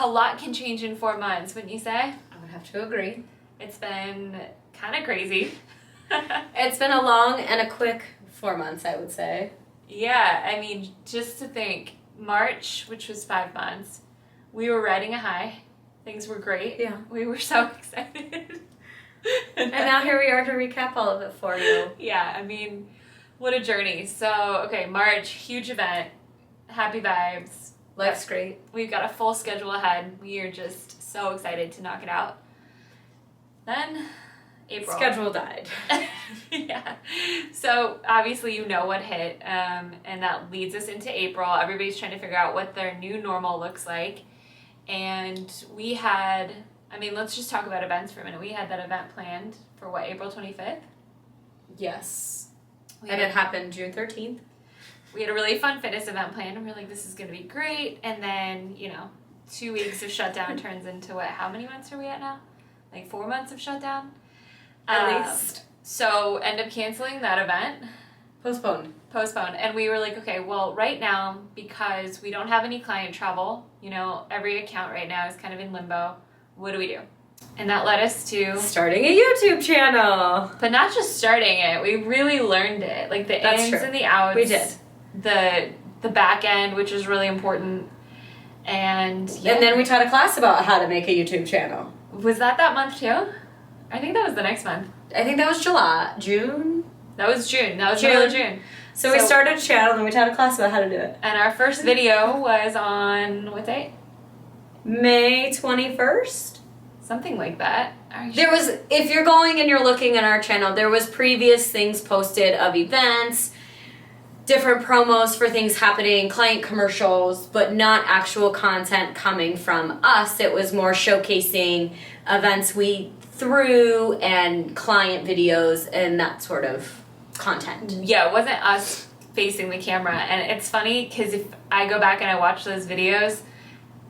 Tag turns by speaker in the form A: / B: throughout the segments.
A: a lot can change in 4 months, wouldn't you say?
B: I would have to agree.
A: It's been kind of crazy.
B: It's been a long and a quick 4 months, I would say.
A: Yeah, I mean, just to think, March, which was 5 months, we were riding a high. Things were great.
B: Yeah.
A: We were so excited.
B: And now here we are to recap all of it for you.
A: Yeah, I mean, what a journey. So, okay, March, huge event. Happy vibes.
B: Life's great.
A: We've got a full schedule ahead. We are just so excited to knock it out. Then, April.
B: Schedule died.
A: Yeah. So, obviously, you know what hit, and that leads us into April. Everybody's trying to figure out what their new normal looks like. And we had, I mean, let's just talk about events for a minute. We had that event planned for what, April 25th?
B: Yes. And it happened June 13th.
A: We had a really fun fitness event planned, and we're like, this is going to be great. And then, 2 weeks of shutdown turns into what, how many months are we at now? Like 4 months of shutdown?
B: At least.
A: So, end up canceling that event.
B: Postponed.
A: And we were like, okay, well, right now, because we don't have any client travel, every account right now is kind of in limbo. What do we do? And that led us to
B: starting a YouTube channel.
A: But not just starting it, we really learned it. Like the ins and the outs.
B: We did.
A: The back end, which is really important. And
B: then we taught a class about how to make a YouTube channel.
A: Was that month too? I think that was the next month.
B: I think that was June.
A: That was June. That was middle of June.
B: So we started a channel and we taught a class about how to do it.
A: And our first video was on what date?
B: May 21st?
A: Something like that.
B: There was, if you're going and you're looking at our channel, there was previous things posted of events, different promos for things happening, client commercials, but not actual content coming from us. It was more showcasing events we threw and client videos and that sort of content.
A: Yeah, it wasn't us facing the camera. And it's funny because if I go back and I watch those videos,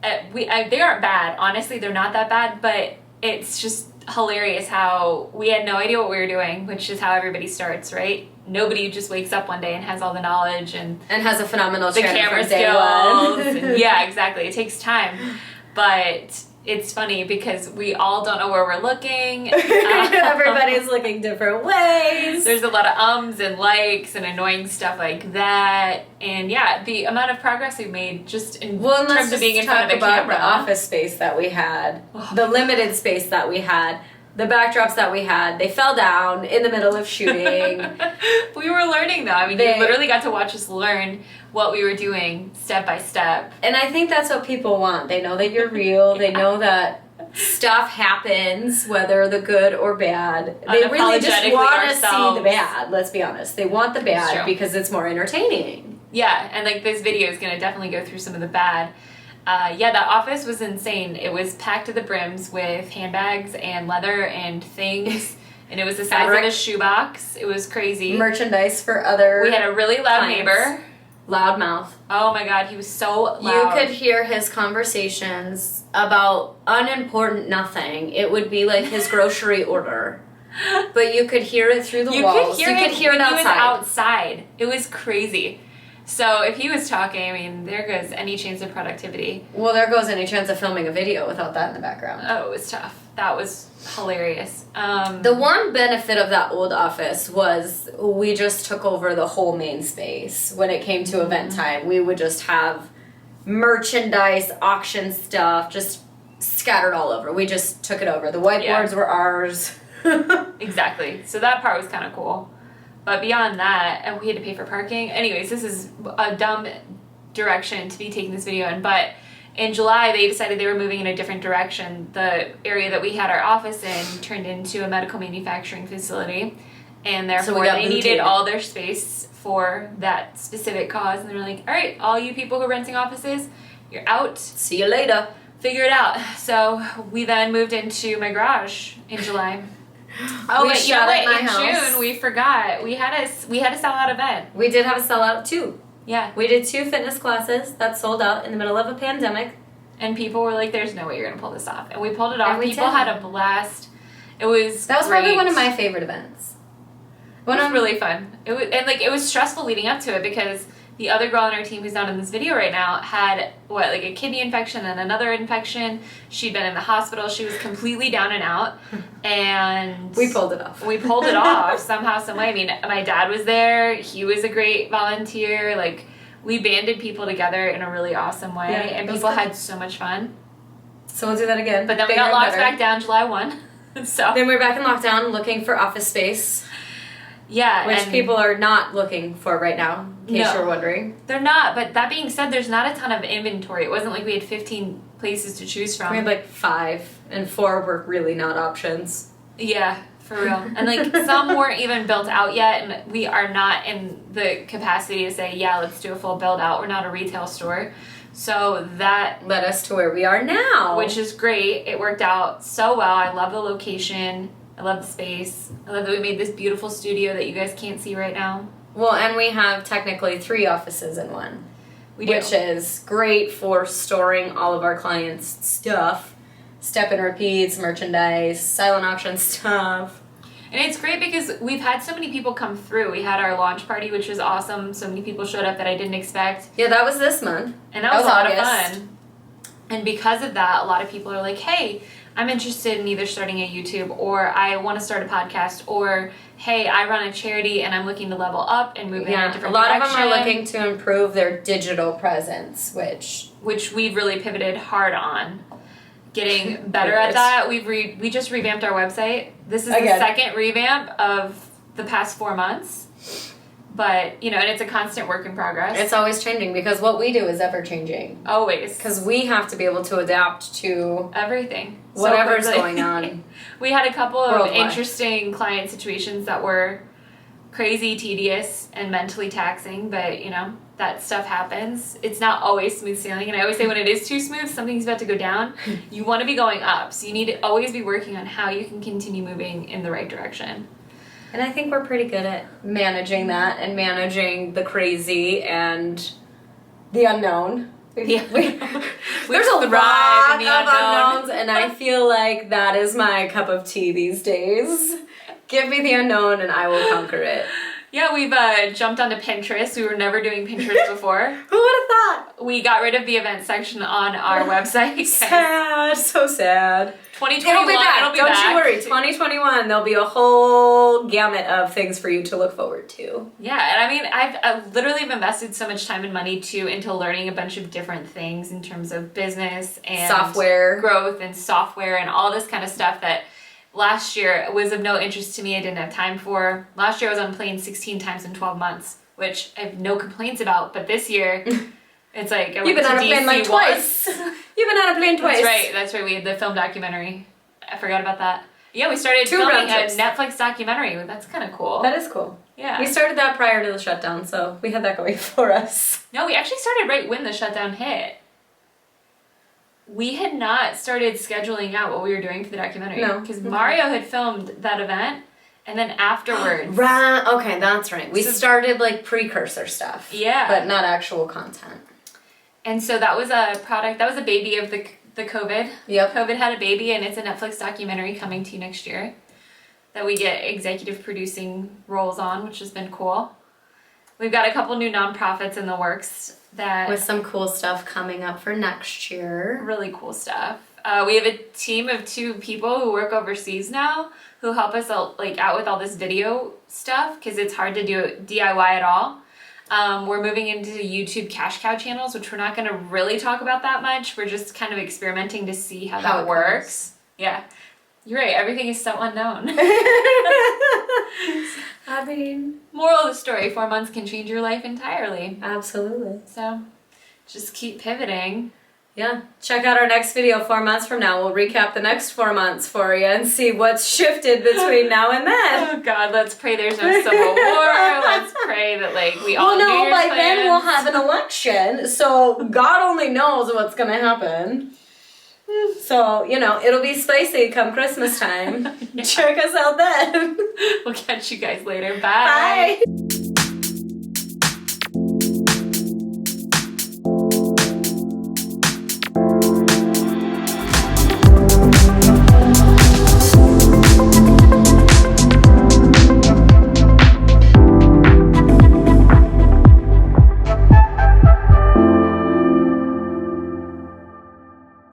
A: they aren't bad. Honestly, they're not that bad, but it's just hilarious how we had no idea what we were doing, which is how everybody starts, right? Nobody just wakes up one day and has all the knowledge and
B: has a phenomenal
A: the camera skills. And yeah, exactly. It takes time, but it's funny because we all don't know where we're looking.
B: Everybody's looking different ways.
A: There's a lot of ums and likes and annoying stuff like that. And yeah, the amount of progress we've made just in terms of being in front of a camera.
B: The office space that we had, the limited space that we had, the backdrops that we had, they fell down in the middle of shooting.
A: We were learning though. I mean, you literally got to watch us learn what we were doing step by step.
B: And I think that's what people want. They know that you're real. They know that stuff happens, whether the good or bad. They really just want to see the bad, let's be honest. They want the bad because it's more entertaining.
A: Yeah, and like this video is going to definitely go through some of the bad. Yeah, that office was insane. It was packed to the brims with handbags and leather and things. And it was the size of a shoebox. It was crazy.
B: Merchandise for other
A: We had a really loud neighbor.
B: Loud mouth.
A: Oh my God, he was so loud.
B: You could hear his conversations about unimportant nothing. It would be like his grocery order. But you could hear it through the walls. You could hear it outside.
A: He was outside. It was crazy. So if he was talking, I mean, there goes any chance of productivity.
B: Well, there goes any chance of filming a video without that in the background.
A: Oh, it was tough. That was hilarious.
B: The one benefit of that old office was we just took over the whole main space. When it came to event time, we would just have merchandise, auction stuff, just scattered all over. We just took it over. The whiteboards were ours.
A: Exactly. So that part was kind of cool. But beyond that, and we had to pay for parking. Anyways, this is a dumb direction to be taking this video in. But in July, they decided they were moving in a different direction. The area that we had our office in turned into a medical manufacturing facility. And therefore, they needed all their space for that specific cause. And they were like, all right, all you people who are renting offices, you're out.
B: See you later.
A: Figure it out. So we then moved into my garage in July.
B: Oh, wait,
A: in June we forgot we had a sellout event.
B: We did have a sellout too.
A: Yeah,
B: we did 2 fitness classes that sold out in the middle of a pandemic,
A: and people were like, "There's no way you're gonna pull this off," and we pulled it off. People had a blast. That was
B: probably one of my favorite events.
A: It was really fun. It was stressful leading up to it because The other girl on our team who's not in this video right now had, like a kidney infection and another infection. She'd been in the hospital. She was completely down and out. And
B: we pulled it off.
A: We pulled it off somehow, some way. I mean, my dad was there. He was a great volunteer. Like, we banded people together in a really awesome way.
B: Yeah,
A: and people had so much fun.
B: So we'll do that again.
A: But then we got locked back down July 1. So
B: then we're back in lockdown looking for office space.
A: Yeah.
B: Which people are not looking for right now, in case you're wondering.
A: They're not, but that being said, there's not a ton of inventory. It wasn't like we had 15 places to choose from.
B: We had like 5, and 4 were really not options.
A: Yeah, for real. And like some weren't even built out yet, and we are not in the capacity to say, yeah, let's do a full build out. We're not a retail store. So that
B: led us to where we are now.
A: Which is great. It worked out so well. I love the location. I love the space. I love that we made this beautiful studio that you guys can't see right now.
B: Well, and we have technically 3 offices in one.
A: We do.
B: Which is great for storing all of our clients' stuff. Step and repeats, merchandise, silent auction stuff.
A: And it's great because we've had so many people come through. We had our launch party, which was awesome. So many people showed up that I didn't expect.
B: Yeah, that was this month.
A: And that was a lot of fun. And because of that, a lot of people are like, hey, I'm interested in either starting a YouTube, or I want to start a podcast, or hey, I run a charity and I'm looking to level up and move in a different direction.
B: A lot of them are looking to improve their digital presence,
A: which we've really pivoted hard on. Getting better at that. We just revamped our website. This is the second revamp of the past 4 months. But, you know, and it's a constant work in progress.
B: It's always changing because what we do is ever changing.
A: Always.
B: Because we have to be able to adapt to
A: everything.
B: Whatever's going on.
A: We had a couple of interesting client situations that were crazy, tedious, and mentally taxing, but, you know, that stuff happens. It's not always smooth sailing, and I always say when it is too smooth, something's about to go down. You want to be going up, so you need to always be working on how you can continue moving in the right direction.
B: And I think we're pretty good at managing that and managing the crazy and the unknown. There's a lot of unknowns, and I feel like that is my cup of tea these days. Give me the unknown and I will conquer it.
A: Yeah, we've jumped onto Pinterest. We were never doing Pinterest before.
B: Who would have thought?
A: We got rid of the event section on our website.
B: Sad, so sad.
A: 2021,
B: it'll be back. Don't
A: back.
B: you worry. 2021, there'll be a whole gamut of things for you to look forward to.
A: Yeah, and I mean, I've literally invested so much time and money into learning a bunch of different things in terms of business and
B: software
A: growth and software and all this kind of stuff that last year was of no interest to me. I didn't have time for. Last year I was on a plane 16 times in 12 months, which I have no complaints about. But this year, it's like I went
B: You've been
A: to
B: on a
A: DC
B: plane like twice. You've been on a plane twice.
A: That's right. We had the film documentary. I forgot about that. Yeah, we started
B: 2
A: filming
B: round
A: a
B: trips.
A: Netflix documentary. That's kind of cool.
B: That is cool.
A: Yeah.
B: We started that prior to the shutdown, so we had that going for us.
A: No, we actually started right when the shutdown hit. We had not started scheduling out what we were doing for the documentary.
B: No.
A: Because Mario had filmed that event, and then afterwards...
B: Right, okay, that's right. We started, like, precursor stuff.
A: Yeah.
B: But not actual content.
A: And so that was a product, that was a baby of the COVID.
B: Yep.
A: COVID had a baby, and it's a Netflix documentary coming to you next year that we get executive producing roles on, which has been cool. We've got a couple new nonprofits in the works that...
B: With some cool stuff coming up for next year.
A: Really cool stuff. We have a team of 2 people who work overseas now who help us out with all this video stuff because it's hard to do DIY at all. We're moving into YouTube cash cow channels, which we're not going to really talk about that much. We're just kind of experimenting to see how that works. Yeah. You're right. Everything is so unknown.
B: I mean...
A: Moral of the story, 4 months can change your life entirely.
B: Absolutely.
A: So, just keep pivoting.
B: Yeah. Check out our next video 4 months from now. We'll recap the next 4 months for you and see what's shifted between now and then.
A: Oh God, let's pray there's no civil war. Let's pray that we all New Year's
B: by
A: plans.
B: then we'll have an election, so God only knows what's going to happen. So, it'll be spicy come Christmas time. Yeah. Check us out then.
A: We'll catch you guys later. Bye.
B: Bye.